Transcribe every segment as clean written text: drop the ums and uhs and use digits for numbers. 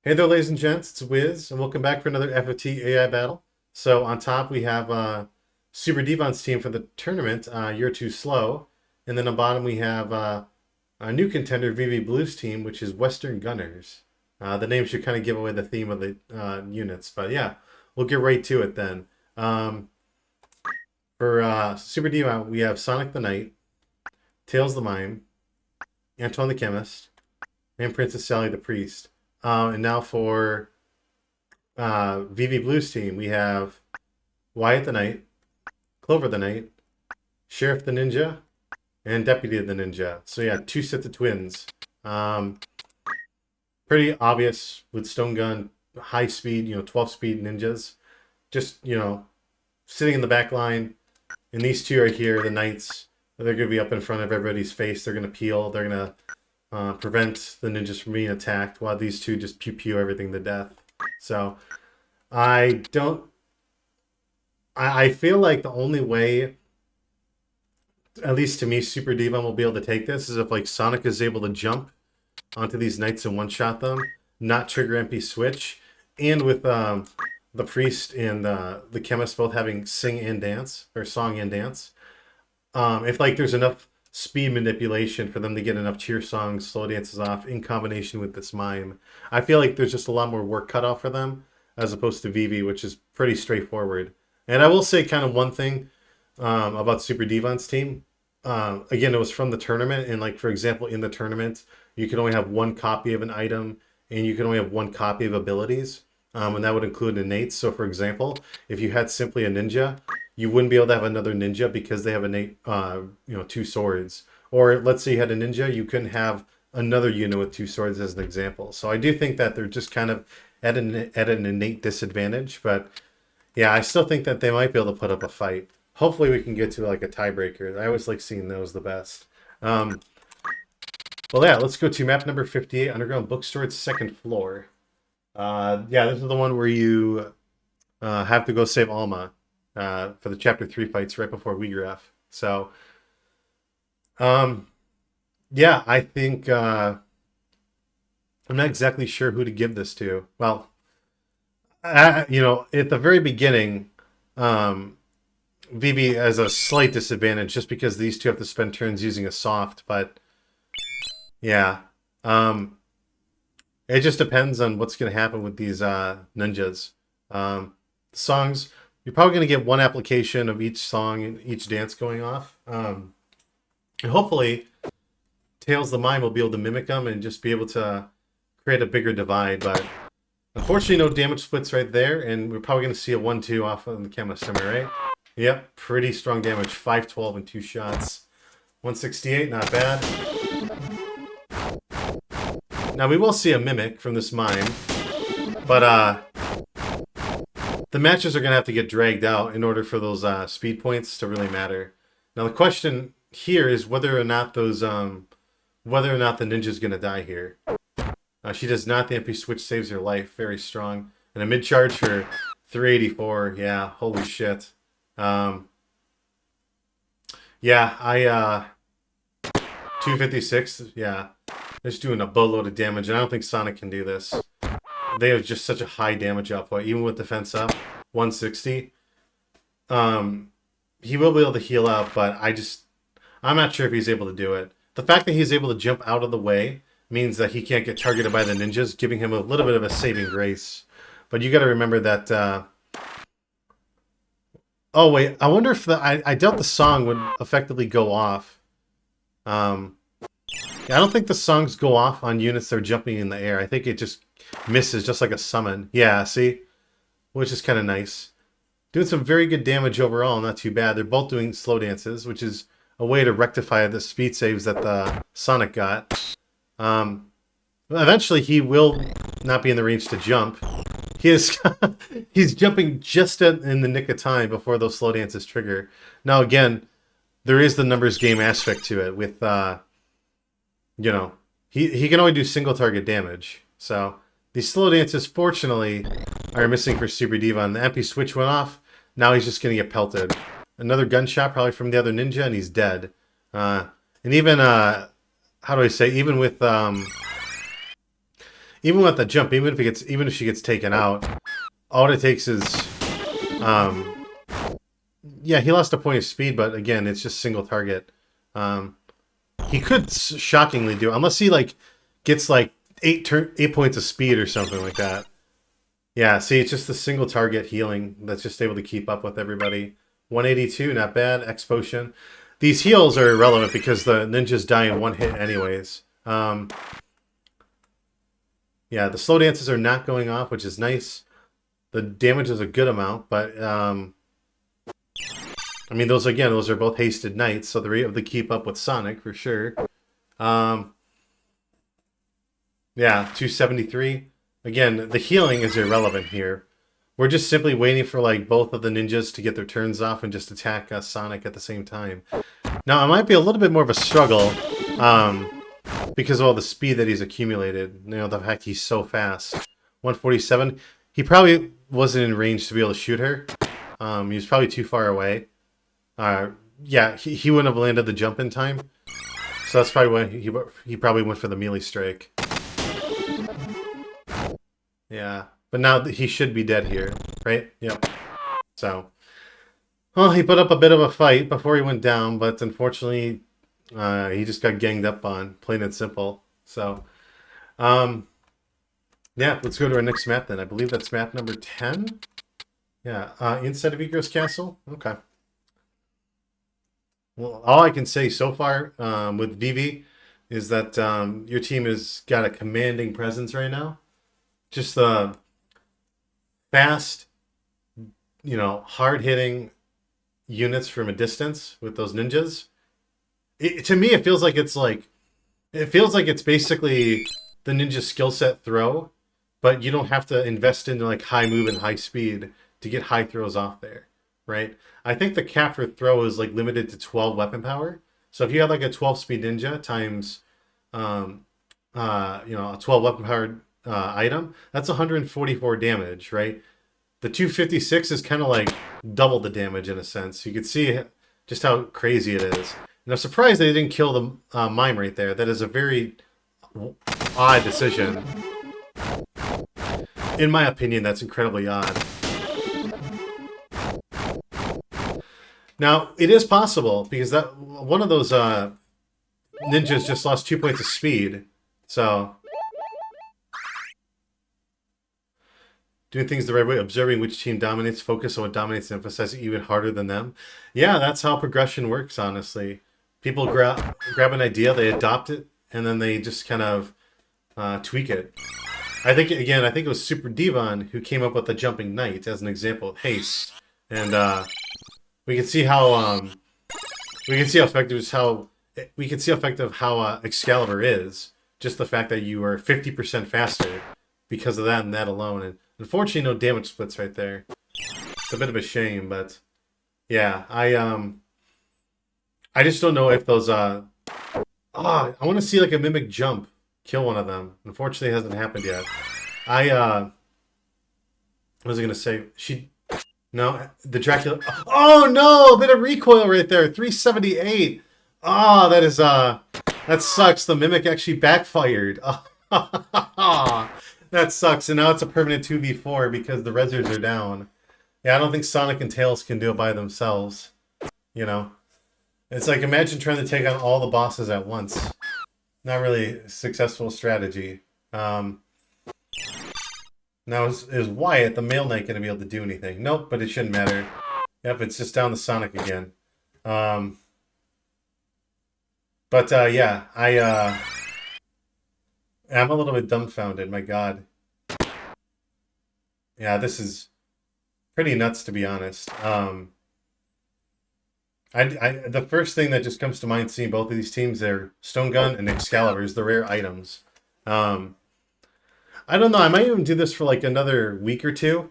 Hey there, ladies and gents, it's Wiz, and welcome back for another FFT AI battle. So on top we have SuperDevon's team for the tournament, You're Too Slow, and then on bottom we have a new contender, Viviblue's team, which is Western Gunners. The name should kind of give away the theme of the units, but yeah, we'll get right to it then. For SuperDevon, we have Sonic the Knight, Tails the Mime, Antoine the Chemist, and Princess Sally the Priest. And now for Viviblue's team, we have Wyatt the Knight, Clover the Knight, Sheriff the Ninja, and Deputy the Ninja. So yeah, two sets of twins. Pretty obvious with Stone Gun, high speed, 12 speed ninjas. Just, sitting in the back line. And these two right here, the Knights, they're going to be up in front of everybody's face. They're going to peel. They're going to prevent the ninjas from being attacked, while these two just pew everything to death. So I feel like the only way, at least to me, SuperDevon will be able to take this is if like Sonic is able to jump onto these knights and one-shot them, not trigger MP switch, and with the priest and the chemist both having sing and dance, or song and dance. If like there's enough speed manipulation for them to get enough cheer songs, slow dances off in combination with this mime, I feel like there's just a lot more work cut off for them as opposed to Vivi, which is pretty straightforward. And I will say kind of one thing about SuperDevon's team. Again, it was from the tournament, and like for example, in the tournament, you can only have one copy of an item, and you can only have one copy of abilities, and that would include innates. So, for example, if you had simply a ninja, you wouldn't be able to have another ninja because they have innate, two swords. Or let's say you had a ninja, you couldn't have another unit with two swords as an example. So I do think that they're just kind of at an innate disadvantage, but yeah, I still think that they might be able to put up a fight. Hopefully we can get to like a tiebreaker. I always like seeing those the best. Well, yeah, let's go to map number 58, Underground Bookstore's second floor. Yeah, this is the one where you have to go save Alma for the Chapter 3 fights right before WeGraph. So, yeah, I think I'm not exactly sure who to give this to. Well, at the very beginning, Vivi has a slight disadvantage just because these two have to spend turns using a soft, but yeah. It just depends on what's going to happen with these ninjas. Songs, you're probably going to get one application of each song and each dance going off. And hopefully, Tails the Mime will be able to mimic them and just be able to create a bigger divide. But unfortunately, no damage splits right there, and we're probably going to see a 1-2 off of the Chemist, am I right? Yep, pretty strong damage. 512 in 2 shots. 168, not bad. Now, we will see a mimic from this mime, but the matches are going to have to get dragged out in order for those speed points to really matter. Now, the question here is whether or not the ninja's going to die here. She does not. The MP switch saves her life. Very strong. And a mid-charge for 384. Yeah, holy shit. Yeah, 256. Yeah. They're just doing a boatload of damage, and I don't think Sonic can do this. They have just such a high damage output, even with defense up, 160. He will be able to heal out, but I'm not sure if he's able to do it. The fact that he's able to jump out of the way means that he can't get targeted by the ninjas, giving him a little bit of a saving grace. But you got to remember that. Oh wait, I wonder if I doubt the song would effectively go off. I don't think the songs go off on units that are jumping in the air. I think it just misses, just like a summon. Yeah, see? Which is kind of nice. Doing some very good damage overall, not too bad. They're both doing slow dances, which is a way to rectify the speed saves that the Sonic got. Eventually, he will not be in the range to jump. He's jumping just in the nick of time before those slow dances trigger. Now, again, there is the numbers game aspect to it with... he can only do single target damage. So these slow dances, fortunately, are missing for SuperDevon. The MP switch went off. Now he's just going to get pelted. Another gunshot, probably from the other ninja, and he's dead. And even, how do I say, even with even with the jump, even if she gets taken out, all it takes is, yeah, he lost a point of speed, but again, it's just single target. He could shockingly do, unless he like gets like 8 points of speed or something like that. Yeah, see, it's just the single target healing that's just able to keep up with everybody. 182, not bad. X potion. These heals are irrelevant because the ninjas die in one hit anyways. Yeah, the slow dances are not going off, which is nice. The damage is a good amount, but I mean, those are both hasted knights, so they're able to keep up with Sonic for sure. Yeah, 273. Again, the healing is irrelevant here. We're just simply waiting for like both of the ninjas to get their turns off and just attack Sonic at the same time. Now, it might be a little bit more of a struggle because of all the speed that he's accumulated. You know, the fact he's so fast. 147. He probably wasn't in range to be able to shoot her. He was probably too far away. Yeah, he wouldn't have landed the jump in time. So that's probably why he probably went for the melee strike. Yeah, but now he should be dead here, right? Yep. So, well, he put up a bit of a fight before he went down, but unfortunately, he just got ganged up on, plain and simple. So, yeah, let's go to our next map then. I believe that's map number 10. Yeah, inside of Egro's Castle. Okay. Well, all I can say so far with Vivi is that your team has got a commanding presence right now. Just the fast, you know, hard-hitting units from a distance with those ninjas. To me, it feels like it's basically the ninja skill set throw, but you don't have to invest into like high move and high speed to get high throws off there, right? I think the cap for throw is like limited to 12 weapon power. So if you had like a 12 speed ninja times, you know, a 12 weapon powered item, that's 144 damage, right? The 256 is kind of like double the damage in a sense. You can see just how crazy it is. And I'm surprised they didn't kill the Mime right there. That is a very odd decision. In my opinion, that's incredibly odd. Now, it is possible, because that one of those ninjas just lost 2 points of speed. So, doing things the right way, observing which team dominates, focus on what dominates, and emphasize it even harder than them. Yeah, that's how progression works, honestly. People grab an idea, they adopt it, and then they just kind of tweak it. I think it was SuperDevon who came up with the jumping knight as an example of haste. And we can see how effective how Excalibur is. Just the fact that you are 50% faster because of that and that alone. And unfortunately, no damage splits right there. It's a bit of a shame, but yeah, I just don't know if those I want to see like a mimic jump kill one of them. Unfortunately, it hasn't happened yet. What was I gonna say? No, the Dracula. Oh no, a bit of recoil right there. 378. Ah, that is that sucks. The mimic actually backfired. That sucks. And now it's a permanent 2v4 because the reserves are down. Yeah, I don't think Sonic and Tails can do it by themselves. You know, it's like imagine trying to take on all the bosses at once. Not really a successful strategy. Now, is Wyatt, the male knight, going to be able to do anything? Nope, but it shouldn't matter. Yep, it's just down to Sonic again. Yeah, I'm a little bit dumbfounded, my god. Yeah, this is pretty nuts, to be honest. The first thing that just comes to mind seeing both of these teams, they're Stone Gun and Excalibur, the rare items. I don't know, I might even do this for like another week or two.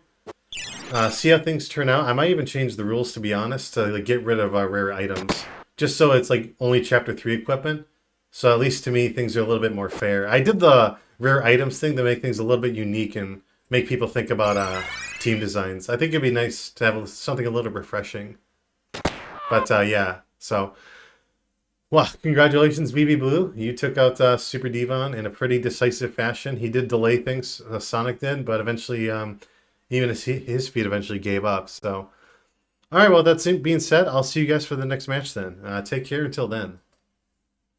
See how things turn out. I might even change the rules, to be honest, to like, get rid of our rare items. Just so it's like only Chapter 3 equipment. So at least to me, things are a little bit more fair. I did the rare items thing to make things a little bit unique and make people think about team designs. I think it'd be nice to have something a little refreshing. But yeah, so Well, congratulations, Viviblue. You took out SuperDevon in a pretty decisive fashion. He did delay things, Sonic did, but eventually, even his feet eventually gave up. So, all right, well, that's being said, I'll see you guys for the next match then. Take care until then.